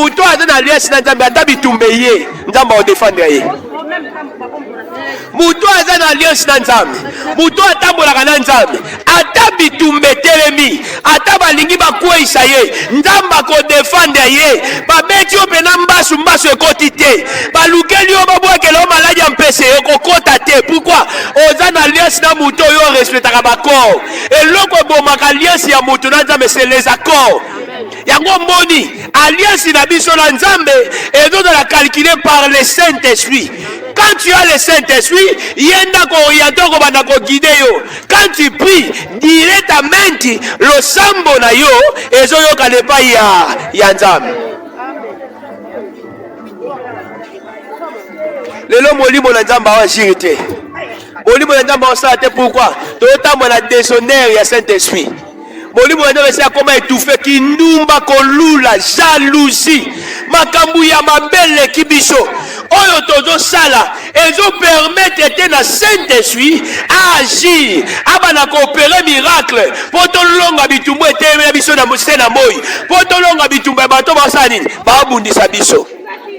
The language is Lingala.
muto aza na alliance na Nzambe ata bitumbe ye Nzambe odefendre ye. Muto aza na alliance na Nzambe, muto atambolaka na Nzambe ata bitumbe telemi ata balingi bakweyisa ye Nzambe akodefendre ye. Babeti yo pena mbasu ekoti te, balukeli yo babwakela yo maladi ya mpese ekokota te. Pourquoi? Oza na alliance na muto yo respectaka bakor. Eloko ebomaka alliance ya muto na Nzambe c'est les accords. Yango moni alliance na biso na Nzambe ezozala calculé par le Saint-Esprit. Quand tu as le Saint-Esprit, yenda ko orienter ko bana ko guider yo. Quand tu pries directement, le sambo na yo ezoyoka lepa ya Nzambe. Lelo molimo na Nzambe wa shirite. Molimo na Nzambe wa sala te. Pourquoi? Totambo na déshonneur ya Saint-Esprit. Molimo na Nzambe c'est comment étouffer kindumba kolula jalousie makambu ya mabele kibiso oyo tozo sala ezo permettre te na Saint-Esprit à agir abana ko opérer miracle poto longa bitumbu eteme biso na mosena moyi poto longa bitumbu bato basani ba bundisa biso.